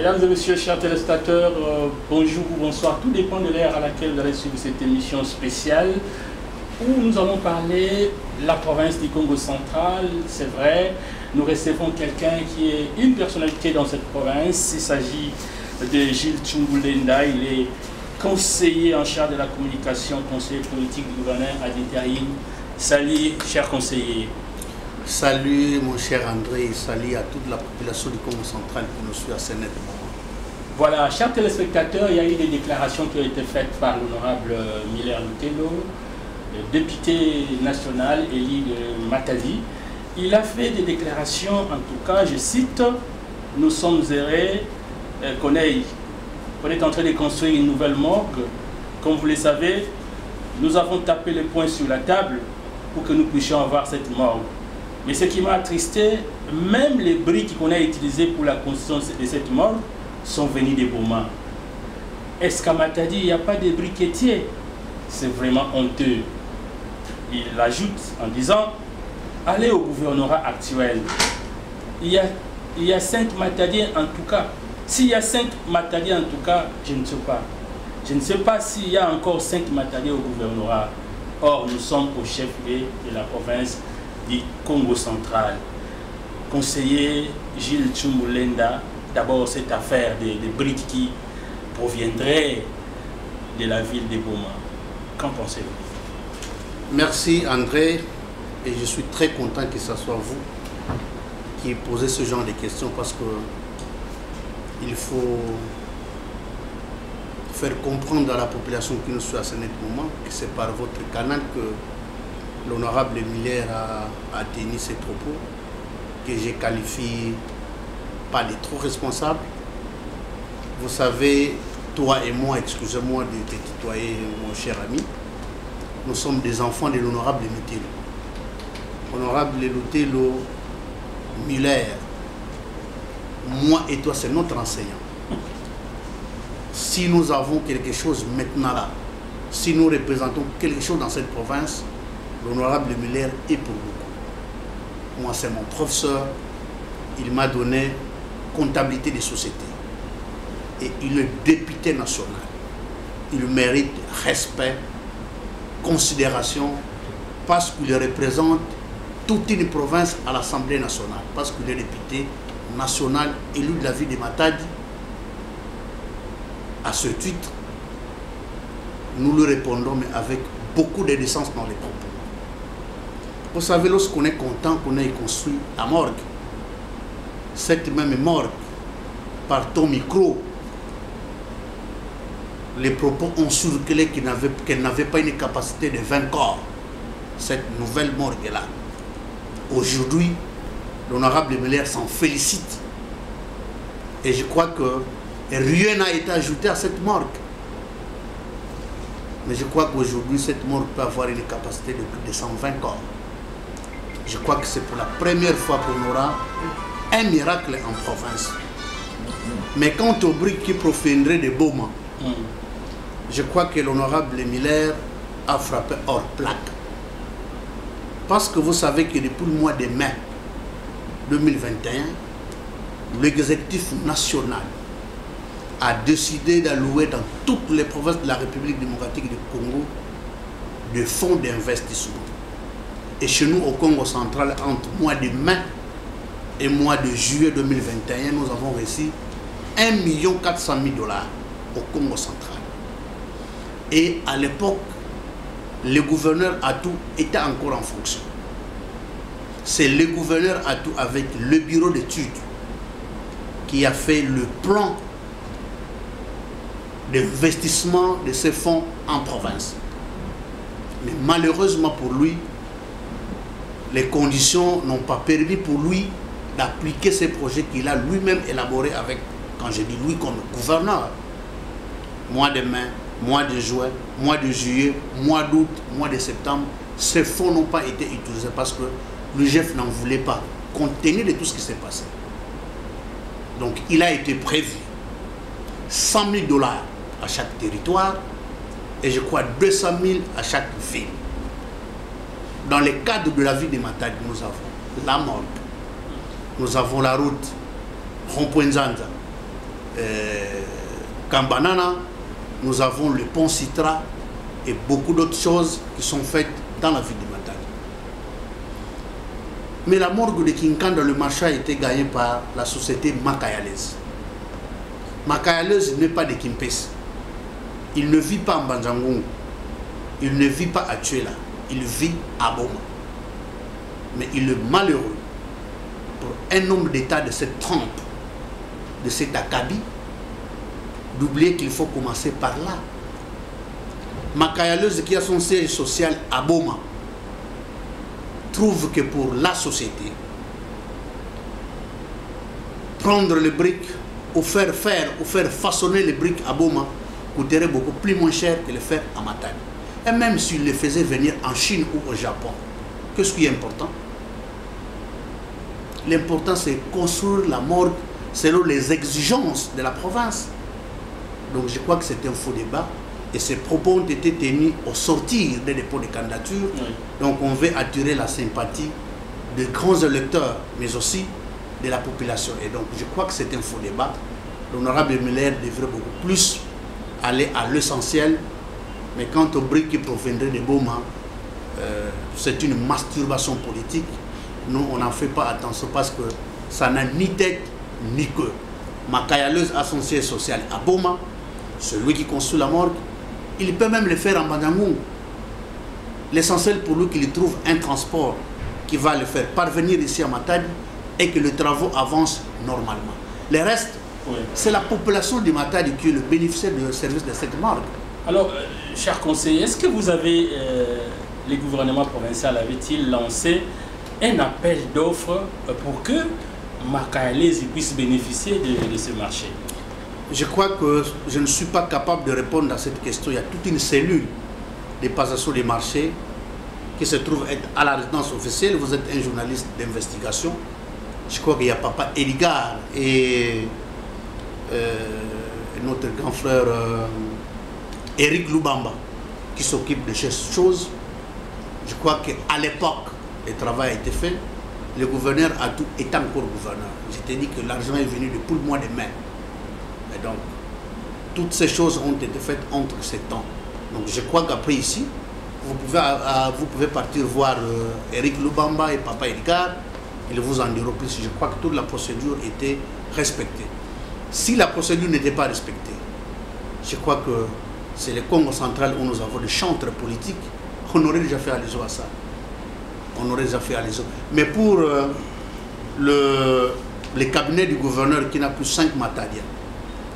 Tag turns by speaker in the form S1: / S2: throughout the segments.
S1: Mesdames et messieurs, chers téléspectateurs, bonjour ou bonsoir. Tout dépend de l'heure à laquelle vous allez suivre cette émission spéciale où nous allons parler de la province du Congo central. C'est vrai, nous recevons quelqu'un qui est une personnalité dans cette province. Il s'agit de Gilles Tshoumboulenda. Il est conseiller en charge de la communication, conseiller politique du gouverneur ad interim. Salut, cher conseiller.
S2: Salut mon cher André, salut à toute la population du Congo central qui nous suit à ce net.
S1: Voilà, chers téléspectateurs, il y a eu des déclarations qui ont été faites par l'honorable Miller Lutelo, député national élu de Matadi. Il a fait des déclarations, en tout cas, je cite, « Nous sommes errés, qu'on est en train de construire une nouvelle morgue. Comme vous le savez, nous avons tapé le poing sur la table pour que nous puissions avoir cette morgue. Mais ce qui m'a attristé, même les briques qu'on a utilisées pour la construction de cette morgue sont venues de Boma. Est-ce qu'à Matadi, il n'y a pas de briquetiers? C'est vraiment honteux. » Il ajoute en disant, allez au gouvernorat actuel. Il y a 5 Matadiens en tout cas. S'il y a 5 Matadiens en tout cas, je ne sais pas. Je ne sais pas s'il y a encore 5 Matadiens au gouvernorat. Or, nous sommes au chef-lieu de la province du Congo central. Conseiller Gilles Tshoumboulenda, d'abord cette affaire des briques qui proviendraient de la ville de Boma. Qu'en pensez-vous?
S2: Merci André, et je suis très content que ce soit vous qui posez ce genre de questions parce que il faut faire comprendre à la population qui nous suit à ce moment que c'est par votre canal que l'honorable Miller a tenu ses propos, que je qualifie pas de trop responsable. Vous savez, toi et moi, excusez-moi de te tutoyer, mon cher ami, nous sommes des enfants de l'honorable Lutelo. Honorable Lutelo, Miller, moi et toi, c'est notre enseignant. Si nous avons quelque chose maintenant là, si nous représentons quelque chose dans cette province, l'honorable Miller est pour beaucoup. Moi, c'est mon professeur. Il m'a donné comptabilité des sociétés. Et il est député national. Il mérite respect, considération, parce qu'il représente toute une province à l'Assemblée nationale. Parce qu'il est député national élu de la ville de Matadi. À ce titre, nous lui répondons, mais avec beaucoup de décence dans les propos. Vous savez, lorsqu'on est content qu'on ait construit la morgue, cette même morgue, par ton micro, les propos ont circulé qu'elle n'avait pas une capacité de 20 corps. Cette nouvelle morgue-là. Aujourd'hui, l'honorable Miller s'en félicite. Et je crois que rien n'a été ajouté à cette morgue. Mais je crois qu'aujourd'hui, cette morgue peut avoir une capacité de plus de 120 corps. Je crois que c'est pour la première fois qu'on aura un miracle en province. Mais quant aux briques qui proviendraient de Boma, je crois que l'honorable Miller a frappé hors plaque. Parce que vous savez que depuis le mois de mai 2021, l'exécutif national a décidé d'allouer dans toutes les provinces de la République démocratique du Congo des fonds d'investissement. Et chez nous, au Congo central, entre mois de mai et mois de juillet 2021, nous avons reçu 1 400 000 $ au Congo central. Et à l'époque, le gouverneur Atou était encore en fonction. C'est le gouverneur Atou avec le bureau d'études qui a fait le plan d'investissement de ces fonds en province. Mais malheureusement pour lui, les conditions n'ont pas permis pour lui d'appliquer ces projets qu'il a lui-même élaborés avec, quand je dis lui comme gouverneur, mois de mai, mois de juin, mois de juillet, mois d'août, mois de septembre, ces fonds n'ont pas été utilisés parce que le chef n'en voulait pas, compte tenu de tout ce qui s'est passé. Donc il a été prévu 100 000 $ à chaque territoire et je crois 200 000 à chaque ville. Dans le cadre de la ville de Matadi, nous avons la morgue, nous avons la route Rond-Point Nzanza, Kambanana, nous avons le pont Citra et beaucoup d'autres choses qui sont faites dans la ville de Matadi. Mais la morgue de Kinkan dans le marché a été gagnée par la société Makayaleuse. Makayaleuse n'est pas de Kimpes. Il ne vit pas en Banjangung. Il ne vit pas à Tuela. Il vit à Boma. Mais il est malheureux pour un homme d'État de cette trempe, de cet acabit, d'oublier qu'il faut commencer par là. Makayaleuse, qui a son siège social à Boma, trouve que pour la société, prendre les briques ou faire façonner les briques à Boma coûterait beaucoup plus moins cher que le faire à Matadi. Et même s'il les faisait venir en Chine ou au Japon, qu'est-ce qui est important? L'important, c'est construire la morgue selon les exigences de la province. Donc je crois que c'est un faux débat. Et ces propos ont été tenus au sortir des dépôts de candidature. Oui. Donc on veut attirer la sympathie de grands électeurs, mais aussi de la population. Et donc je crois que c'est un faux débat. L'honorable Miller devrait beaucoup plus aller à l'essentiel. Mais quant aux briques qui proviendraient de Boma, c'est une masturbation politique. Nous, on n'en fait pas attention parce que ça n'a ni tête ni queue. Makayaleuse a son siège social à Boma. Celui qui construit la morgue, il peut même le faire en Banjangung. L'essentiel pour lui, qu'il trouve un transport qui va le faire parvenir ici à Matadi et que les travaux avancent normalement. Le reste, oui, c'est la population de Matadi qui est le bénéficiaire du service de cette morgue.
S1: Alors, cher conseiller, est-ce que vous avez, les gouvernements provinciaux avaient-ils lancé un appel d'offres pour que Makayaleuse puisse bénéficier de ce marché?
S2: Je crois que je ne suis pas capable de répondre à cette question. Il y a toute une cellule de passation des marchés qui se trouve être à la résidence officielle. Vous êtes un journaliste d'investigation. Je crois qu'il y a Papa Edgar et notre grand frère Eric Lubamba qui s'occupe de ces choses. Je crois qu'à l'époque, le travail a été fait. Le gouverneur a tout est encore gouverneur. Je t'ai dit que l'argent est venu depuis le mois de mai. Et donc, toutes ces choses ont été faites entre ces temps. Donc, je crois qu'après ici, vous pouvez partir voir Eric Lubamba et Papa Edgar. Ils vous en diront plus. Je crois que toute la procédure était respectée. Si la procédure n'était pas respectée, je crois que c'est le Congo central où nous avons des chantres politiques. On aurait déjà fait allusion à ça. On aurait déjà fait allusion. Mais pour le cabinet du gouverneur qui n'a plus 5 matadiens,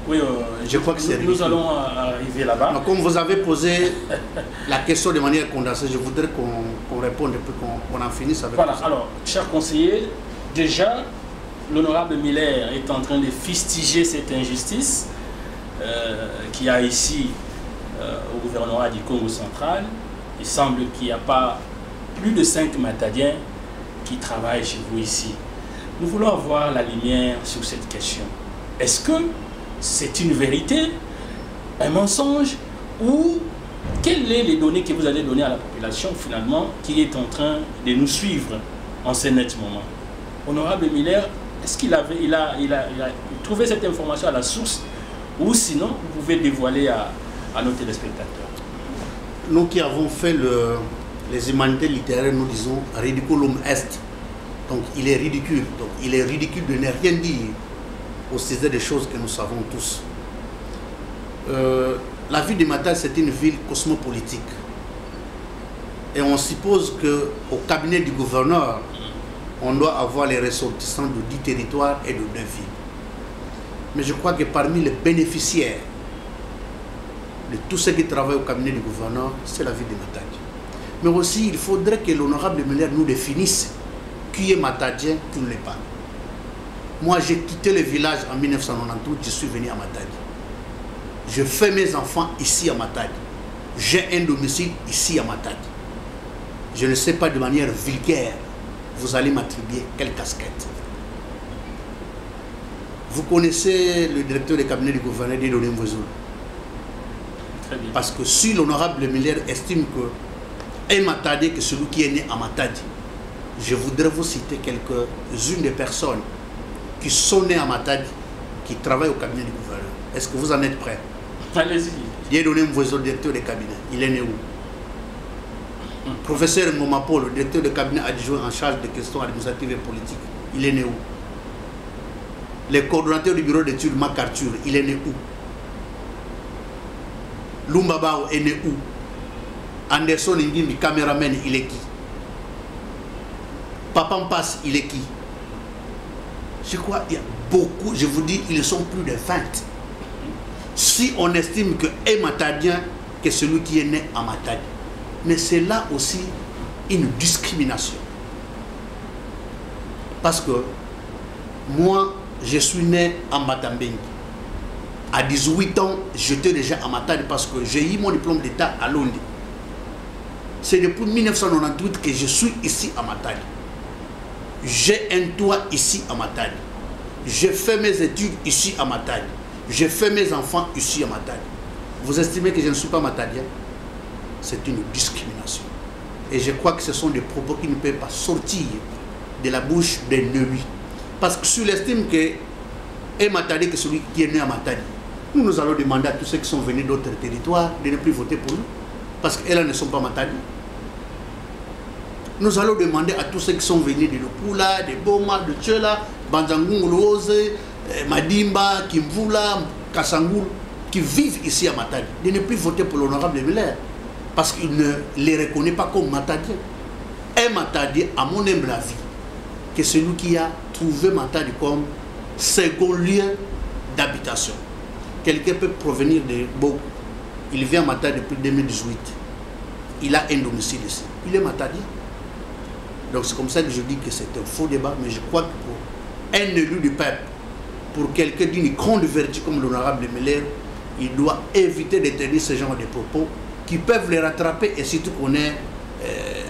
S1: oui,
S2: je crois que c'est
S1: nous allons arriver là-bas.
S2: Comme vous avez posé la question de manière condensée, je voudrais qu'on réponde et puis qu'on en finisse avec
S1: voilà,
S2: ça.
S1: Alors, cher conseiller, déjà, l'honorable Miller est en train de fustiger cette injustice qu'il y a ici au gouvernorat du Congo central. Il semble qu'il n'y a pas plus de 5 matadiens qui travaillent chez vous ici. Nous voulons avoir la lumière sur cette question. Est-ce que c'est une vérité, un mensonge, ou quelles sont les données que vous allez donner à la population finalement qui est en train de nous suivre en ce net moment? Honorable Miller, est-ce qu'il a trouvé cette information à la source, ou sinon vous pouvez dévoiler à nos téléspectateurs?
S2: Nous qui avons fait les humanités littéraires, nous disons ridiculum est. Donc il est ridicule. Donc il est ridicule de ne rien dire au sujet des choses que nous savons tous. La ville de Matadi, c'est une ville cosmopolitique. Et on suppose qu'au cabinet du gouverneur, on doit avoir les ressortissants de 10 territoires et de 2 villes. Mais je crois que parmi les bénéficiaires de tous ceux qui travaillent au cabinet du gouverneur, c'est la ville de Matadi. Mais aussi, il faudrait que l'honorable Miller nous définisse qui est Matadien, qui ne l'est pas. Moi, j'ai quitté le village en 1992, je suis venu à Matadi. Je fais mes enfants ici à Matadi. J'ai un domicile ici à Matadi. Je ne sais pas de manière vulgaire, vous allez m'attribuer quelle casquette. Vous connaissez le directeur du cabinet du gouverneur Dieudonné Mwezoul. Parce que si l'honorable Miller estime que un Matadi que celui qui est né à Matadi, je voudrais vous citer quelques-unes des personnes qui sont nées à Matadi, qui travaille au cabinet du gouverneur. Est-ce que vous en êtes prêts?
S1: Allez-y.
S2: Dieudonné Mvozo, directeur de cabinet, il est né où? Professeur Ngoma, le directeur de cabinet adjoint en charge des questions administratives et politiques, il est né où? Le coordonnateur du bureau d'études MacArthur, il est né où? Lumba Bao est né où? Anderson Ngimbi, caméraman, il est qui? Papa Mpas, il est qui? Je crois qu'il y a beaucoup, je vous dis, ils sont plus de 20. Si on estime que Matadien, que celui qui est né à Matadi. Mais c'est là aussi une discrimination. Parce que moi, je suis né à Matambengi. À 18 ans, j'étais déjà à Matadi parce que j'ai eu mon diplôme d'État à Londi. C'est depuis 1998 que je suis ici à Matadi. J'ai un toit ici à Matadi. J'ai fait mes études ici à Matadi. J'ai fait mes enfants ici à Matadi. Vous estimez que je ne suis pas matadien? C'est une discrimination. Et je crois que ce sont des propos qui ne peuvent pas sortir de la bouche d'un Neui. Parce que si l'estime que est Matadi que celui qui est né à Matadi, nous allons demander à tous ceux qui sont venus d'autres territoires de ne plus voter pour nous. Parce qu'elles ne sont pas Matadi. Nous allons demander à tous ceux qui sont venus de Lopula, de Boma, de Tchela, Banzangunguloze, Madimba, Kimvula, Kassangoul, qui vivent ici à Matadi, de ne plus voter pour l'honorable Miller. Parce qu'il ne les reconnaît pas comme Matadiens. Un Matadien, à mon humble avis, que celui qui a trouvé Matadi comme second lieu d'habitation. Quelqu'un peut provenir de Boko. Il vient à Matadi depuis 2018. Il a un domicile ici. Il est Matadien. Donc c'est comme ça que je dis que c'est un faux débat, mais je crois que pour un élu du peuple, pour quelqu'un d'une grande vertu comme l'honorable Miller, il doit éviter de tenir ce genre de propos qui peuvent les rattraper, et surtout qu'on est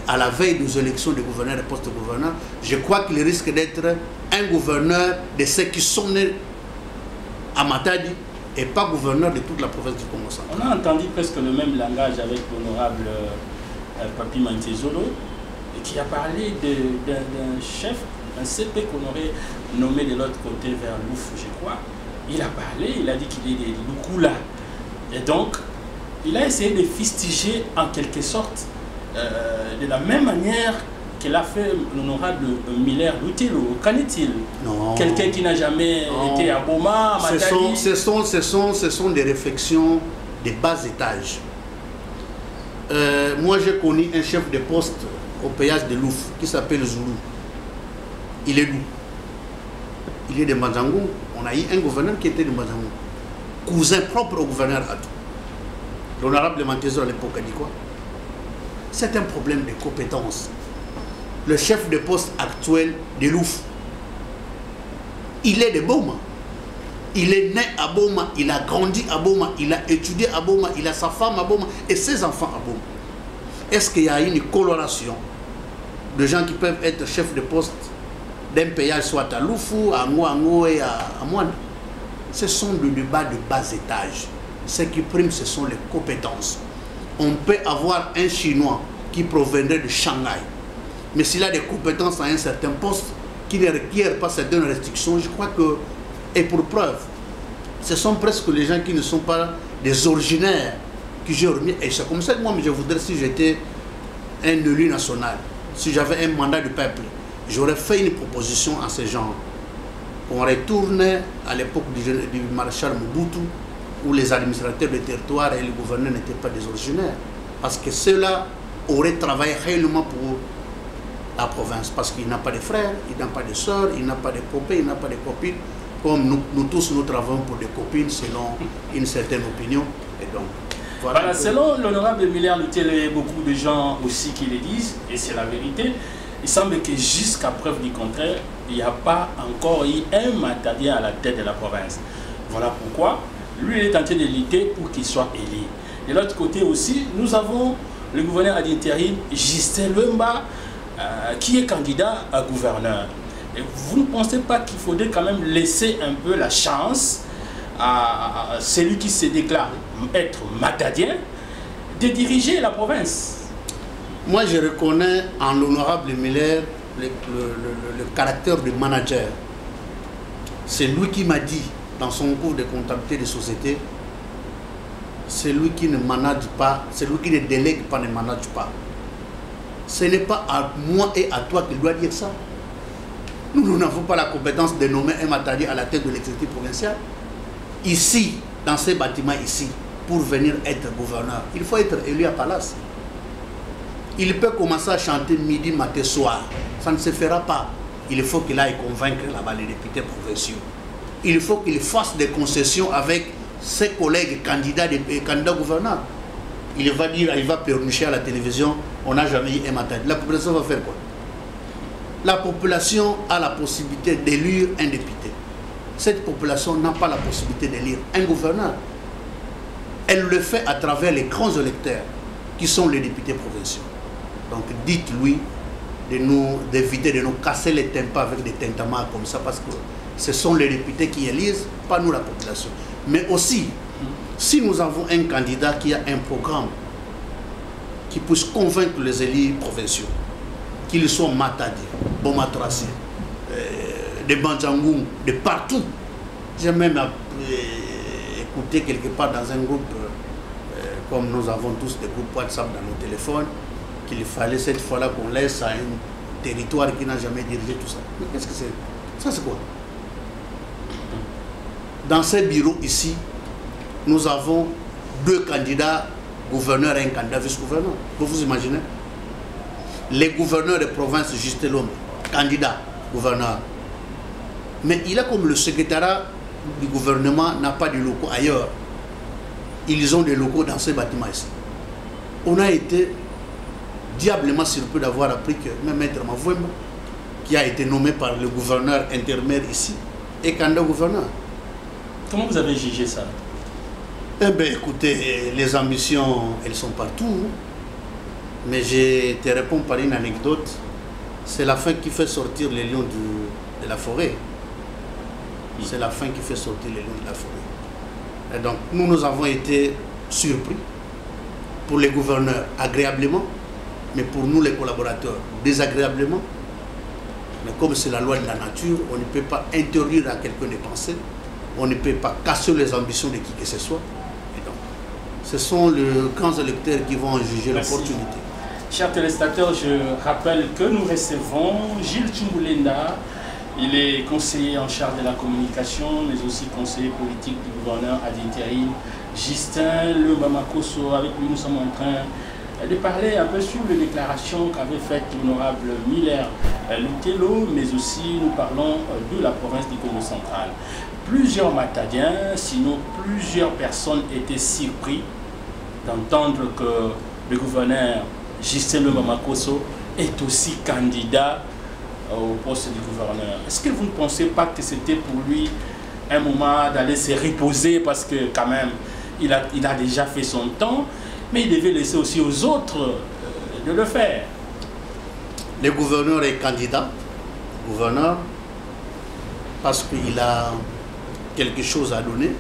S2: à la veille des élections de gouverneurs et post-gouverneurs. Je crois qu'il risque d'être un gouverneur de ceux qui sont nés à Matadi et pas gouverneur de toute la province du Congo central.
S1: On a entendu presque le même langage avec l'honorable Papi Mantezolo, qui a parlé d'un chef, un CP qu'on aurait nommé de l'autre côté vers Louf, je crois. Il a parlé, il a dit qu'il est des Lukula. Et donc, il a essayé de fustiger en quelque sorte, de la même manière qu'il a fait l'honorable Miller Lutelo. Qu'en est-il? Quelqu'un qui n'a jamais été à Boma, à Matadi.
S2: Ce sont des réflexions de bas étage. Moi, j'ai connu un chef de poste au péage de Louf qui s'appelle Zoulou. Il est d'où? Il est de Mazangou. On a eu un gouverneur qui était de Mazangou, cousin propre au gouverneur Adou. L'honorable Mantezo à l'époque a dit quoi? C'est un problème de compétence. Le chef de poste actuel de Louf, il est de Boma. Il est né à Boma, il a grandi à Boma, il a étudié à Boma, il a sa femme à Boma et ses enfants à Boma. Est-ce qu'il y a une coloration de gens qui peuvent être chefs de poste d'un péage, soit à Loufou, à Mouango et à Moine? Ce sont des débats de bas étage. Ce qui prime, ce sont les compétences. On peut avoir un Chinois qui proviendrait de Shanghai, mais s'il a des compétences à un certain poste qui ne requiert pas certaines restrictions, je crois que, et pour preuve, ce sont presque les gens qui ne sont pas des originaires que j'ai remis. Et c'est comme ça que moi, je voudrais, si j'étais un élu national, si j'avais un mandat du peuple, j'aurais fait une proposition à ces gens. On retourne à l'époque du maréchal Mobutu, où les administrateurs du territoire et les gouverneurs n'étaient pas des originaires. Parce que ceux-là auraient travaillé réellement pour la province. Parce qu'il n'a pas de frères, il n'a pas de soeurs, il n'a pas de copains, il n'a pas de copines. Comme nous tous, nous travaillons pour des copines selon une certaine opinion. Et donc,
S1: voilà, selon l'honorable Miller Lutelo, il y a beaucoup de gens aussi qui le disent, et c'est la vérité. Il semble que jusqu'à preuve du contraire, il n'y a pas encore eu un Matadien à la tête de la province. Voilà pourquoi lui, il est tenté de lutter pour qu'il soit élu. De l'autre côté aussi, nous avons le gouverneur à l'intérim, Justin Lemba, qui est candidat à gouverneur. Et vous ne pensez pas qu'il faudrait quand même laisser un peu la chance à celui qui se déclare être matadien de diriger la province?
S2: Moi, je reconnais en l'honorable Miller le caractère de manager. C'est lui qui m'a dit, dans son cours de comptabilité de société, celui qui ne manage pas, celui qui ne délègue pas ne manage pas. Ce n'est pas à moi et à toi qu'il doit dire ça. Nous n'avons pas la compétence de nommer un Matadi à la tête de l'exécutif provincial. Ici, dans ces bâtiments ici, pour venir être gouverneur, il faut être élu à Palace. Il peut commencer à chanter midi, matin, soir. Ça ne se fera pas. Il faut qu'il aille convaincre là-bas les députés provinciaux. Il faut qu'il fasse des concessions avec ses collègues candidats gouverneurs. Il va dire, il va pernicher à la télévision, on n'a jamais eu un Matadi. La population va faire quoi? La population a la possibilité d'élire un député. Cette population n'a pas la possibilité d'élire un gouverneur. Elle le fait à travers les grands électeurs qui sont les députés provinciaux. Donc dites-lui d'éviter de nous casser les tympans avec des tintamars comme ça, parce que ce sont les députés qui élisent, pas nous la population. Mais aussi, si nous avons un candidat qui a un programme qui puisse convaincre les élus provinciaux, qu'ils soient Matadi, Bomatraci, de Bandjangoum, de partout. J'ai même écouté quelque part dans un groupe, comme nous avons tous des groupes WhatsApp dans nos téléphones, qu'il fallait cette fois-là qu'on laisse à un territoire qui n'a jamais dirigé tout ça. Mais qu'est-ce que c'est? Ça c'est quoi? Dans ces bureaux ici, nous avons 2 candidats gouverneurs et un candidat vice-gouverneur. Vous imaginez? Les gouverneurs de province, Justin Lombe, candidat gouverneur. Mais il a comme le secrétariat du gouvernement n'a pas de locaux ailleurs. Ils ont des locaux dans ces bâtiments ici. On a été diablement surpris d'avoir appris que même Maître Mavouemba, qui a été nommé par le gouverneur intermédiaire ici, est candidat gouverneur.
S1: Comment vous avez jugé ça?
S2: Eh bien, écoutez, les ambitions, elles sont partout. Mais je te réponds par une anecdote. C'est la faim qui fait sortir les lions de la forêt. C'est la faim qui fait sortir les lions de la forêt. Et donc, nous avons été surpris. Pour les gouverneurs, agréablement. Mais pour nous, les collaborateurs, désagréablement. Mais comme c'est la loi de la nature, on ne peut pas interdire à quelqu'un de penser. On ne peut pas casser les ambitions de qui que ce soit. Et donc, ce sont les grands électeurs qui vont en juger l'opportunité.
S1: Chers téléspectateurs, je rappelle que nous recevons Gilles Tchoumoulenda. Il est conseiller en charge de la communication, mais aussi conseiller politique du gouverneur ad intérim Justin Lomba-Makosso. Avec lui, nous sommes en train de parler un peu sur les déclarations qu'avait faites l'honorable Miller Lutelo, mais aussi nous parlons de la province du Congo central. Plusieurs Matadiens, sinon plusieurs personnes étaient surpris d'entendre que le gouverneur Justin Lomba-Makosso est aussi candidat au poste du gouverneur. Est-ce que vous ne pensez pas que c'était pour lui un moment d'aller se reposer, parce que quand même il a déjà fait son temps, mais il devait laisser aussi aux autres de le faire?
S2: Le gouverneur est candidat, gouverneur, parce qu'il a quelque chose à donner,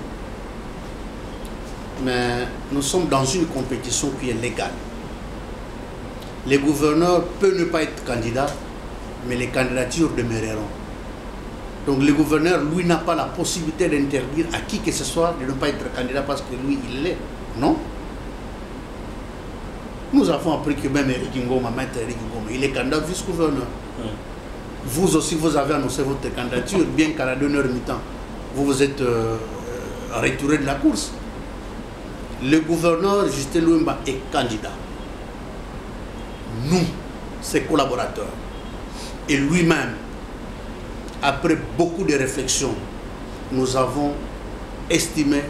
S2: mais nous sommes dans une compétition qui est légale. Les gouverneurs peuvent ne pas être candidats, mais les candidatures demeureront. Donc le gouverneur, lui, n'a pas la possibilité d'interdire à qui que ce soit de ne pas être candidat parce que lui, il l'est. Non. Nous avons appris que même Eric Ngoma, Maître Eric Ngoma, il est candidat vice-gouverneur. Vous aussi, vous avez annoncé votre candidature, bien qu'à la 2h mi-temps, vous vous êtes retiré de la course. Le gouverneur Justin Lomba est candidat. Nous, ses collaborateurs, et lui-même, après beaucoup de réflexions, nous avons estimé,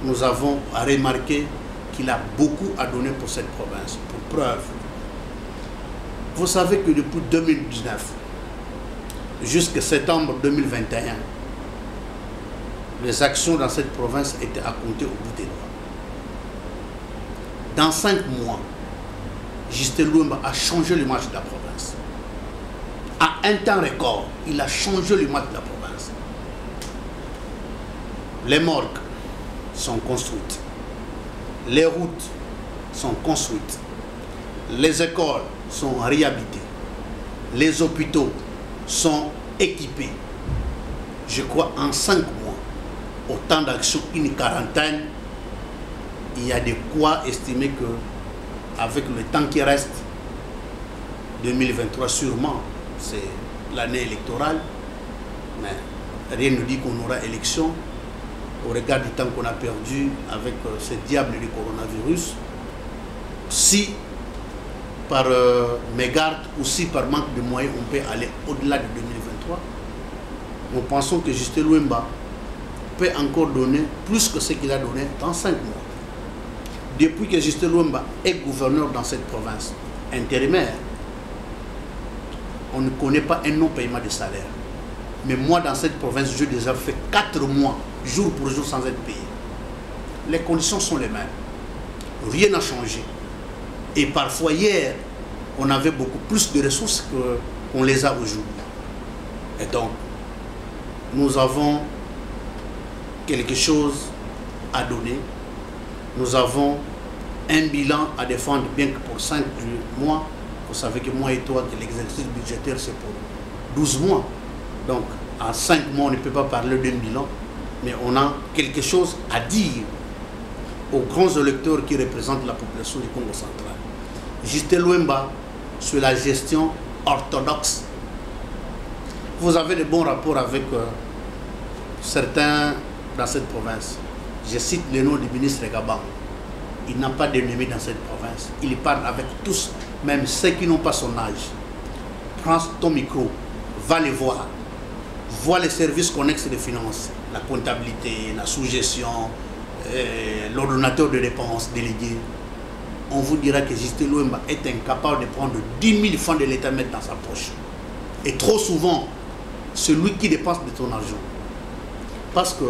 S2: nous avons remarqué qu'il a beaucoup à donner pour cette province. Pour preuve, vous savez que depuis 2019 jusqu'à septembre 2021, les actions dans cette province étaient à compter au bout des doigts. Dans 5 mois, Justin Lomba a changé l'image de la province. À un temps record, il a changé l'image de la province. Les morgues sont construites. Les routes sont construites. Les écoles sont réhabilitées. Les hôpitaux sont équipés. Je crois en 5 mois, autant d'actions, une quarantaine, il y a de quoi estimer que avec le temps qui reste, 2023 sûrement, c'est l'année électorale, mais rien ne dit qu'on aura élection au regard du temps qu'on a perdu avec ce diable du coronavirus. Si par mégarde ou si par manque de moyens on peut aller au-delà de 2023, nous pensons que Justin Louemba peut encore donner plus que ce qu'il a donné dans 5 mois. Depuis que Justin Louemba est gouverneur dans cette province intérimaire, on ne connaît pas un non-paiement de salaire. Mais moi, dans cette province, j'ai déjà fait 4 mois, jour pour jour, sans être payé. Les conditions sont les mêmes. Rien n'a changé. Et parfois, hier, on avait beaucoup plus de ressources qu'on les a aujourd'hui. Et donc, nous avons quelque chose à donner. Nous avons un bilan à défendre, bien que pour 5 mois. Vous savez que moi et toi, que l'exercice budgétaire, c'est pour 12 mois. Donc, à 5 mois, on ne peut pas parler d'un bilan, mais on a quelque chose à dire aux grands électeurs qui représentent la population du Congo central. Justin Louemba, sur la gestion orthodoxe. Vous avez de bons rapports avec certains dans cette province. Je cite le nom du ministre Gaban. Il n'a pas d'ennemis dans cette province. Il parle avec tous, même ceux qui n'ont pas son âge. Prends ton micro, va les voir. Vois les services connexes de finances, la comptabilité, la sous-gestion, l'ordonnateur de dépenses délégué. On vous dira que Justin Louemba est incapable de prendre 10 000 francs de l'État mettre dans sa poche. Et trop souvent, c'est lui qui dépense de ton argent. Parce que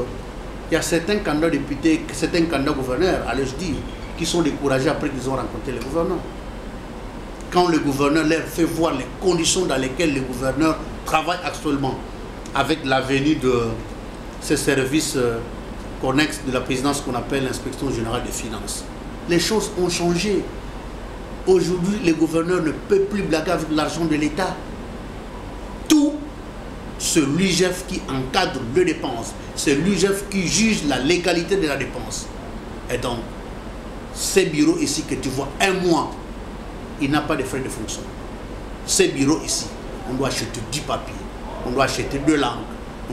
S2: il y a certains candidats députés, certains candidats gouverneurs, allais-je dire, qui sont découragés après qu'ils ont rencontré le gouverneur. Quand le gouverneur leur fait voir les conditions dans lesquelles le gouverneur travaille actuellement avec la venue de ces services connexes de la présidence qu'on appelle l'inspection générale des finances, les choses ont changé. Aujourd'hui, le gouverneur ne peut plus blaguer avec l'argent de l'État. Tout, c'est l'UGF qui encadre les dépenses. C'est l'UGF qui juge la légalité de la dépense. Et donc, ces bureaux ici que tu vois, un mois, il n'a pas de frais de fonction. Ces bureaux ici, on doit acheter du papier, on doit acheter de l'encre,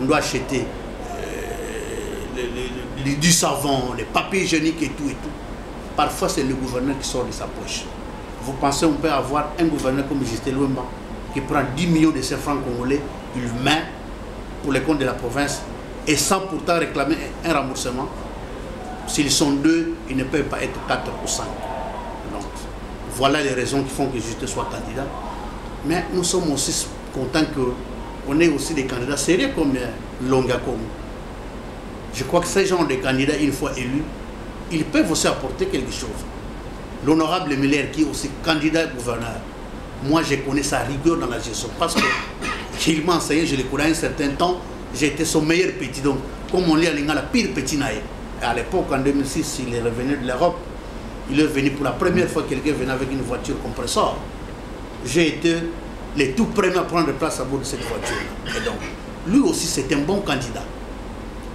S2: on doit acheter du savon, les papiers hygiéniques et tout et tout. Parfois, c'est le gouverneur qui sort de sa poche. Vous pensez qu'on peut avoir un gouverneur comme Justin Louemba qui prend 10 millions de ces francs congolais, il met pour les comptes de la province et sans pourtant réclamer un remboursement. S'ils sont 2, ils ne peuvent pas être 4 ou 5. Donc, voilà les raisons qui font que Justin soit candidat. Mais nous sommes aussi contents qu'on ait aussi des candidats sérieux comme Longa Komu. Je crois que ces gens de candidats, une fois élus, ils peuvent aussi apporter quelque chose. L'honorable Miller, qui est aussi candidat gouverneur, moi je connais sa rigueur dans la gestion parce qu'il m'a enseigné, je le connais un certain temps, j'étais son meilleur petit. Donc, comme on lit à l'Inga, la pire petit naïe. À l'époque, en 2006, il est revenu de l'Europe. Il est venu pour la première fois, quelqu'un venait avec une voiture compresseur. J'ai été le tout premier à prendre place à bord de cette voiture. Et donc, lui aussi, c'est un bon candidat.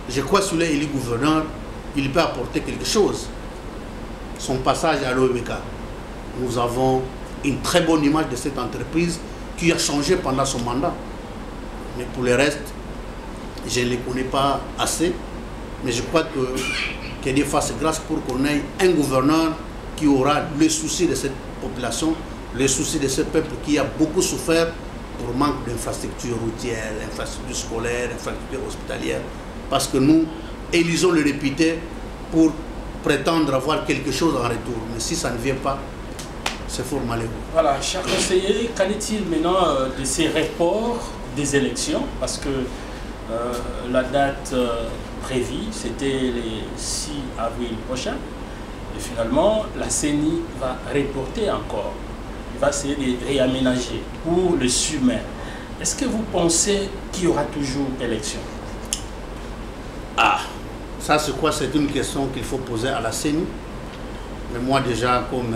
S2: Je crois que sur l'élu gouverneur, il peut apporter quelque chose. Son passage à l'OEBK, nous avons une très bonne image de cette entreprise qui a changé pendant son mandat. Mais pour le reste, je ne les connais pas assez. Mais je crois que Dieu fasse grâce pour qu'on ait un gouverneur qui aura le souci de cette population, le souci de ce peuple qui a beaucoup souffert pour manque d'infrastructures routières, d'infrastructures scolaires, d'infrastructures hospitalières. Parce que nous élisons le député pour prétendre avoir quelque chose en retour. Mais si ça ne vient pas, c'est fort malheureux.
S1: Voilà, cher conseiller, qu'en est-il maintenant de ces reports des élections? Parce que la date prévue, c'était le 6 avril prochain. Et finalement, la CENI va reporter encore. Il va essayer de réaménager pour le sommet. Est-ce que vous pensez qu'il y aura toujours élection?
S2: Ah, ça c'est quoi? C'est une question qu'il faut poser à la CENI. Mais moi déjà, comme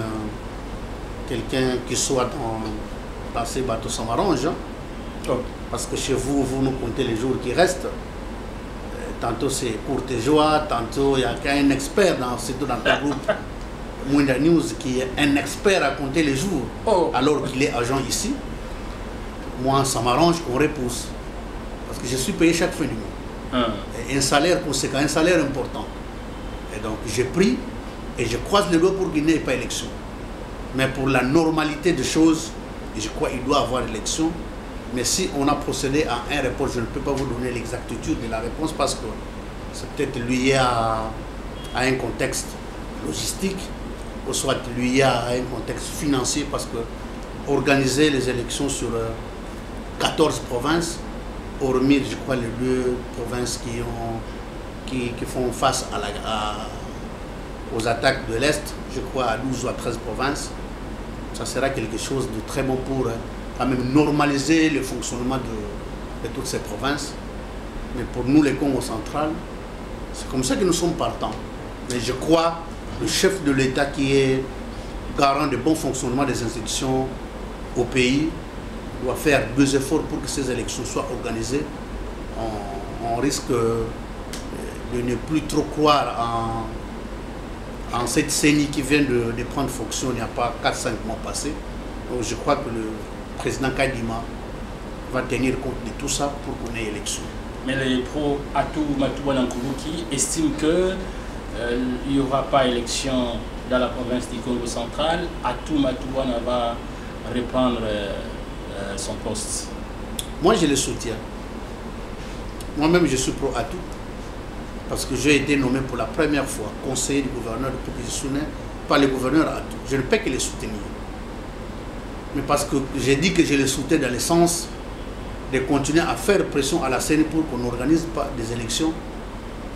S2: quelqu'un qui soit dans ces bateaux, ça m'arrange. Hein? Oh. Parce que chez vous, vous nous comptez les jours qui restent. tantôt c'est Courtejoie, tantôt il y a qu'un expert, surtout dans ton groupe Mouinda News, qui est un expert à compter les jours, alors qu'il est agent ici. Moi, ça m'arrange qu'on repousse. Parce que je suis payé chaque fin du mois. Et un salaire conséquent, un salaire important. Et donc j'ai pris et je croise les doigts pour qu'il n'y ait pas élection. Mais pour la normalité des choses, je crois qu'il doit y avoir élection. Mais si on a procédé à un report, je ne peux pas vous donner l'exactitude de la réponse parce que c'est peut-être lié à un contexte logistique, ou soit lié à un contexte financier, parce que organiser les élections sur 14 provinces, hormis, je crois, les 2 provinces qui font face aux attaques de l'Est, je crois à 12 ou à 13 provinces, ça sera quelque chose de très bon pour quand même normaliser le fonctionnement de toutes ces provinces. Mais pour nous, les Congo central, c'est comme ça que nous sommes partants. Mais je crois que le chef de l'État qui est garant du bon fonctionnement des institutions au pays doit faire 2 efforts pour que ces élections soient organisées. On risque de ne plus trop croire en cette CENI qui vient de prendre fonction il n'y a pas 4-5 mois passés. Donc je crois que le président Kadima va tenir compte de tout ça pour qu'on ait élection.
S1: Mais les pro-Atou Matouana Nkoulouki estiment qu'il n'y aura pas élection dans la province du Congo central. Atou Matouana va reprendre son poste.
S2: Moi, je le soutiens. Moi-même, je suis pro-Atou. Parce que j'ai été nommé pour la première fois conseiller du gouverneur de Pouki-Souné par le gouverneur Atou. Je ne peux que le soutenir. Mais parce que j'ai dit que je le soutiens dans le sens de continuer à faire pression à la CENI pour qu'on n'organise pas des élections,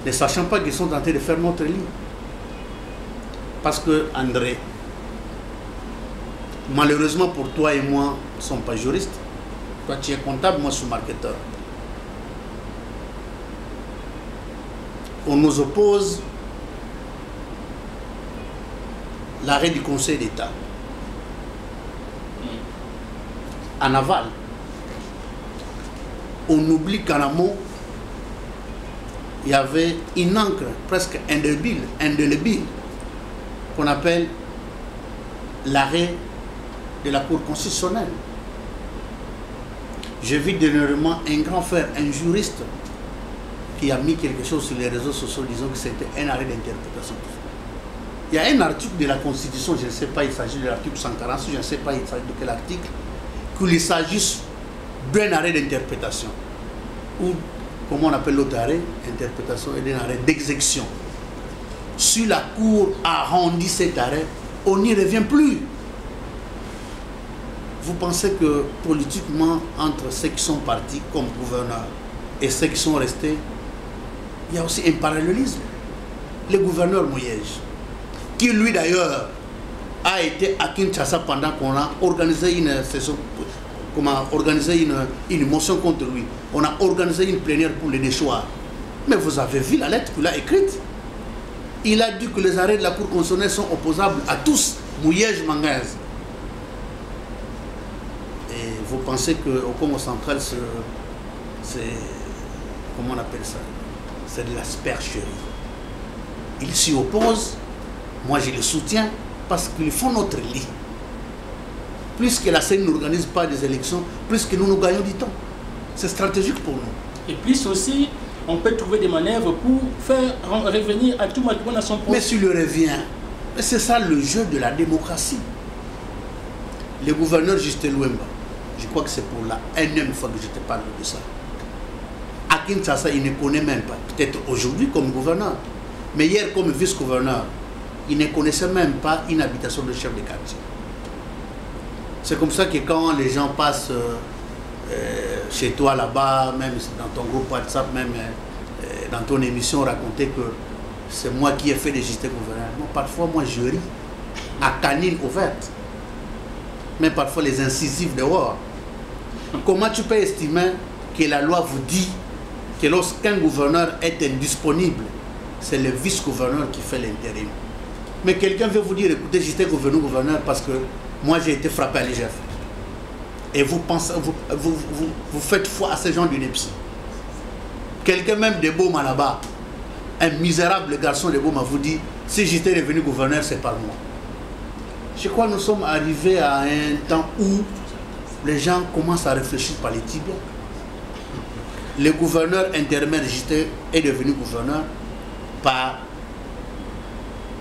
S2: ne sachant pas qu'ils sont en train de faire notre ligne. Parce que, André, malheureusement pour toi et moi, nous ne sommes pas juristes. Toi, tu es comptable, moi, je suis marketeur. On nous oppose l'arrêt du Conseil d'État. En aval, on oublie qu'en amont, il y avait une encre presque indélébile, qu'on appelle l'arrêt de la Cour constitutionnelle. J'ai vu dernièrement un grand frère, un juriste, qui a mis quelque chose sur les réseaux sociaux disant que c'était un arrêt d'interprétation. Il y a un article de la Constitution, je ne sais pas, il s'agit de l'article 146, je ne sais pas il s'agit de quel article, qu'il s'agisse d'un arrêt d'interprétation, ou, comment on appelle l'autre arrêt, interprétation et d'un arrêt d'exécution. Si la Cour a rendu cet arrêt, on n'y revient plus. Vous pensez que politiquement, entre ceux qui sont partis comme gouverneurs et ceux qui sont restés, il y a aussi un parallélisme. Le gouverneur Mouyej, qui lui d'ailleurs a été à Kinshasa pendant qu'on a organisé une session, une motion contre lui. On a organisé une plénière pour le déchoir. Mais vous avez vu la lettre qu'il a écrite. Il a dit que les arrêts de la Cour constitutionnelle sont opposables à tous, Mouyej Mangaise. Et vous pensez qu'au Congo central, c'est, comment on appelle ça? C'est de la supercherie. Ils s'y opposent, moi je les soutiens, parce qu'ils font notre lit. Plus que la CENI n'organise pas des élections, plus que nous gagnons du temps. C'est stratégique pour nous.
S1: Et plus aussi, on peut trouver des manœuvres pour faire revenir à tout Matouana à son poste.
S2: Mais s'il le revient, c'est ça le jeu de la démocratie. Le gouverneur Justin Louemba, je crois que c'est pour la énième fois que je te parle de ça. À Kinshasa, il ne connaît même pas, peut-être aujourd'hui comme gouverneur, mais hier comme vice-gouverneur, il ne connaissait même pas une habitation de chef de quartier. C'est comme ça que quand les gens passent chez toi là-bas, même dans ton groupe WhatsApp, même dans ton émission, raconter que c'est moi qui ai fait des justes gouverneurs. Moi, parfois, moi, je ris à canine ouverte, mais parfois les incisives dehors. Comment tu peux estimer que la loi vous dit que lorsqu'un gouverneur est indisponible, c'est le vice-gouverneur qui fait l'intérim? Mais quelqu'un veut vous dire, écoutez, j'étais gouverneur parce que moi j'ai été frappé à l'IGF. Et vous pensez, vous faites foi à ces gens d'ineptie. Quelqu'un même de Boma là-bas, un misérable garçon de Boma vous dit, si j'étais devenu gouverneur, c'est par moi. Je crois que nous sommes arrivés à un temps où les gens commencent à réfléchir par les tibias. Le gouverneur intérimaire Justin est devenu gouverneur par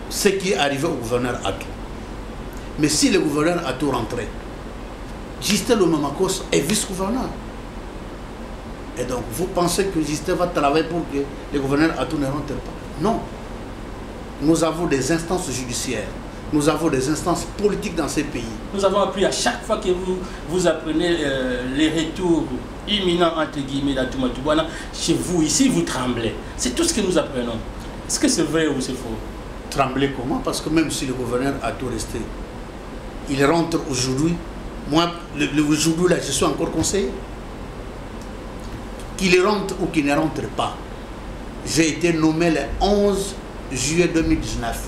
S2: ce qui est arrivé au gouverneur Atou. Mais si le gouverneur Atou rentrait, Justin Lomamakos est vice-gouverneur. Et donc, vous pensez que Justin va travailler pour que le gouverneur Atou ne rentre pas? Non. Nous avons des instances judiciaires. Nous avons des instances politiques dans ces pays.
S1: Nous avons appris à chaque fois que vous apprenez les retours imminents, entre guillemets, d'Atouma Toubouana, chez vous, ici, vous tremblez. C'est tout ce que nous apprenons. Est-ce que c'est vrai ou c'est faux?
S2: Trembler comment? Parce que même si le gouverneur a tout resté, il rentre aujourd'hui. Moi, aujourd'hui, là, je suis encore conseiller. Qu'il rentre ou qu'il ne rentre pas. J'ai été nommé le 11 juillet 2019.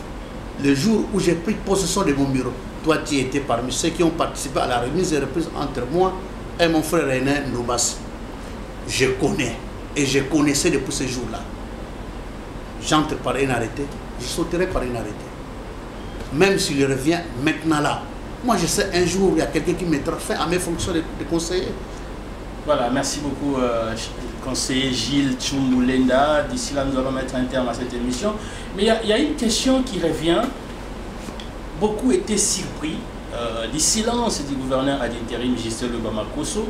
S2: Le jour où j'ai pris possession de mon bureau. Toi, tu étais parmi ceux qui ont participé à la remise et reprise entre moi et mon frère René Nobas. Je connais. Et je connaissais depuis ce jour-là. J'entre par un arrêté, je sauterai par un arrêté. Même s'il revient maintenant là. Moi, je sais un jour, il y a quelqu'un qui mettra fin à mes fonctions de conseiller.
S1: Voilà, merci beaucoup, conseiller Gilles Tchoumoulenda. D'ici là, nous allons mettre un terme à cette émission. Mais il y a une question qui revient. Beaucoup étaient surpris du silence du gouverneur ad interim Justin Lubamakoso.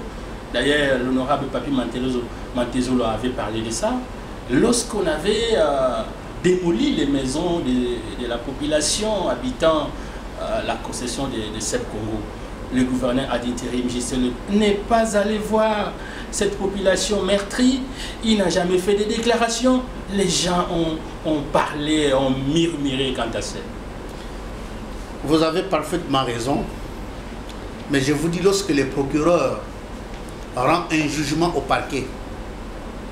S1: D'ailleurs, l'honorable Papi Mantezolo avait parlé de ça. Lorsqu'on avait démoli les maisons de la population habitant la concession de Sep Congo, le gouverneur ad interim Justin n'est pas allé voir cette population meurtrie. Il n'a jamais fait de déclarations. Les gens ont parlé, ont murmuré quant à ça.
S2: Vous avez parfaitement raison. Mais je vous dis, lorsque le procureur rend un jugement au parquet,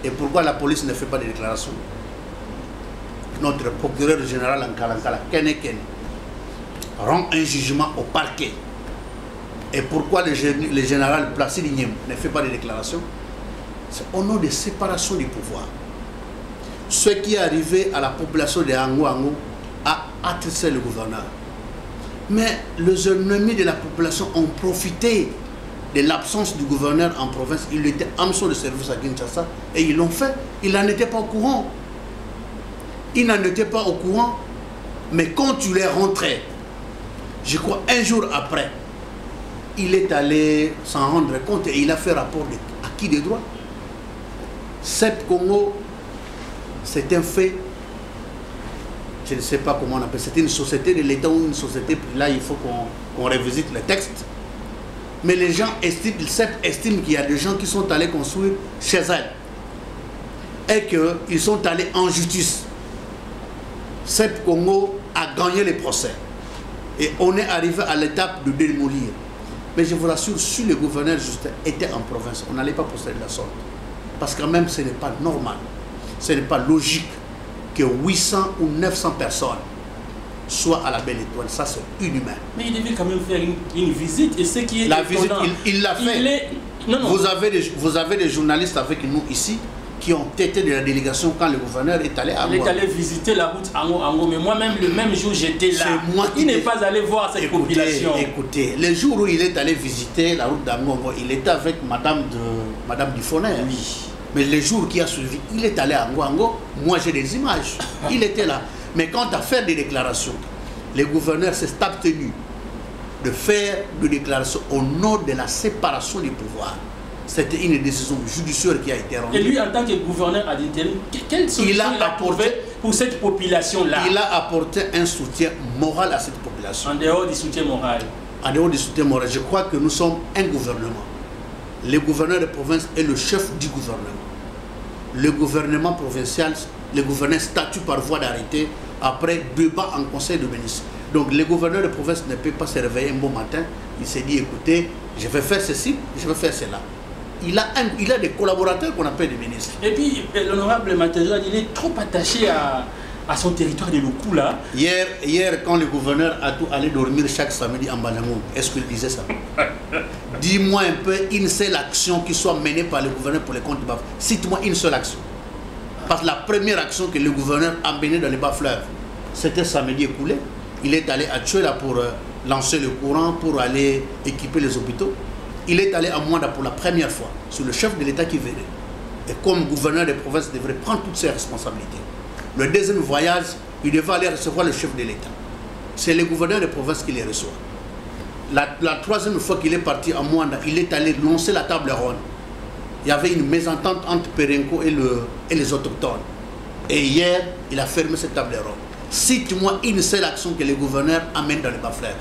S2: et pourquoi la police ne fait pas de déclaration? Notre procureur général en Kalankala, Kene Kene, rend un jugement au parquet. Et pourquoi le général Placide Ignem ne fait pas de déclaration? C'est au nom de séparation du pouvoir. Ce qui est arrivé à la population de Ango a attiré le gouverneur. Mais les ennemis de la population ont profité de l'absence du gouverneur en province. Il était hameçon de service à Kinshasa et ils l'ont fait. Il n'en était pas au courant. Il n'en était pas au courant. Mais quand il est rentré, je crois un jour après, il est allé s'en rendre compte et il a fait rapport de acquis des droits. Sep Congo, c'est un fait. Je ne sais pas comment on appelle. C'était une société de l'État ou une société. Là, il faut qu'on revisite le texte. Mais les gens estiment qu'il y a des gens qui sont allés construire chez elles et qu'ils sont allés en justice. Sep Congo a gagné les procès. Et on est arrivé à l'étape de démolir. Mais je vous rassure, si le gouverneur Justin était en province, on n'allait pas procéder de la sorte. Parce que même ce n'est pas normal, ce n'est pas logique que 800 ou 900 personnes soient à la Belle Étoile. Ça, c'est inhumain.
S1: Mais il devait quand même faire une visite. Et ce qui est
S2: la visite, il l'a fait.
S1: Non, non.
S2: Vous avez des journalistes avec nous ici qui ont été de la délégation quand le gouverneur est allé à Ango.
S1: Il est allé visiter la route Ango. Mais moi-même, le même jour, j'étais là. Il n'est pas allé voir cette population.
S2: Écoutez, le jour où il est allé visiter la route d'Ango, il était avec Madame Dufonner.
S1: Oui.
S2: Mais le jour qui a suivi, il est allé à Ango. Moi, j'ai des images. Il était là. Mais quant à faire des déclarations, le gouverneur s'est abstenu de faire des déclarations au nom de la séparation du pouvoir. C'était une décision judiciaire qui a été rendue.
S1: Et lui, en tant que gouverneur ad interim, quelle solution il a apporté pour cette population-là?
S2: Il a apporté un soutien moral à cette population.
S1: En dehors du soutien moral? En
S2: dehors du soutien moral. Je crois que nous sommes un gouvernement. Le gouverneur de province est le chef du gouvernement. Le gouvernement provincial, le gouverneur statue par voie d'arrêté après débat en conseil de ministres. Donc le gouverneur de province ne peut pas se réveiller un bon matin. Il s'est dit, écoutez, je vais faire ceci, je vais faire cela. Il a des collaborateurs qu'on appelle des ministres.
S1: Et puis, l'honorable Mantezolo, il est trop attaché à son territoire de Lukula.
S2: Hier, quand le gouverneur a tout allé dormir chaque samedi en Banamou, est-ce qu'il disait ça? Dis-moi un peu une seule action qui soit menée par le gouverneur pour les comptes de Baf. Cite-moi une seule action. Parce que la première action que le gouverneur a menée dans les bas-fleuves, c'était samedi écoulé. Il est allé à Tchouela pour lancer le courant, pour aller équiper les hôpitaux. Il est allé à Mwanda pour la première fois, sur le chef de l'État qui venait. Et comme gouverneur des provinces, il devrait prendre toutes ses responsabilités. Le deuxième voyage, il devait aller recevoir le chef de l'État. C'est le gouverneur des provinces qui les reçoit. La troisième fois qu'il est parti à Mwanda, il est allé lancer la table ronde. Il y avait une mésentente entre Perenco et les autochtones. Et hier, il a fermé cette table ronde. Cite-moi une seule action que les gouverneurs amènent dans les bas-fleuves.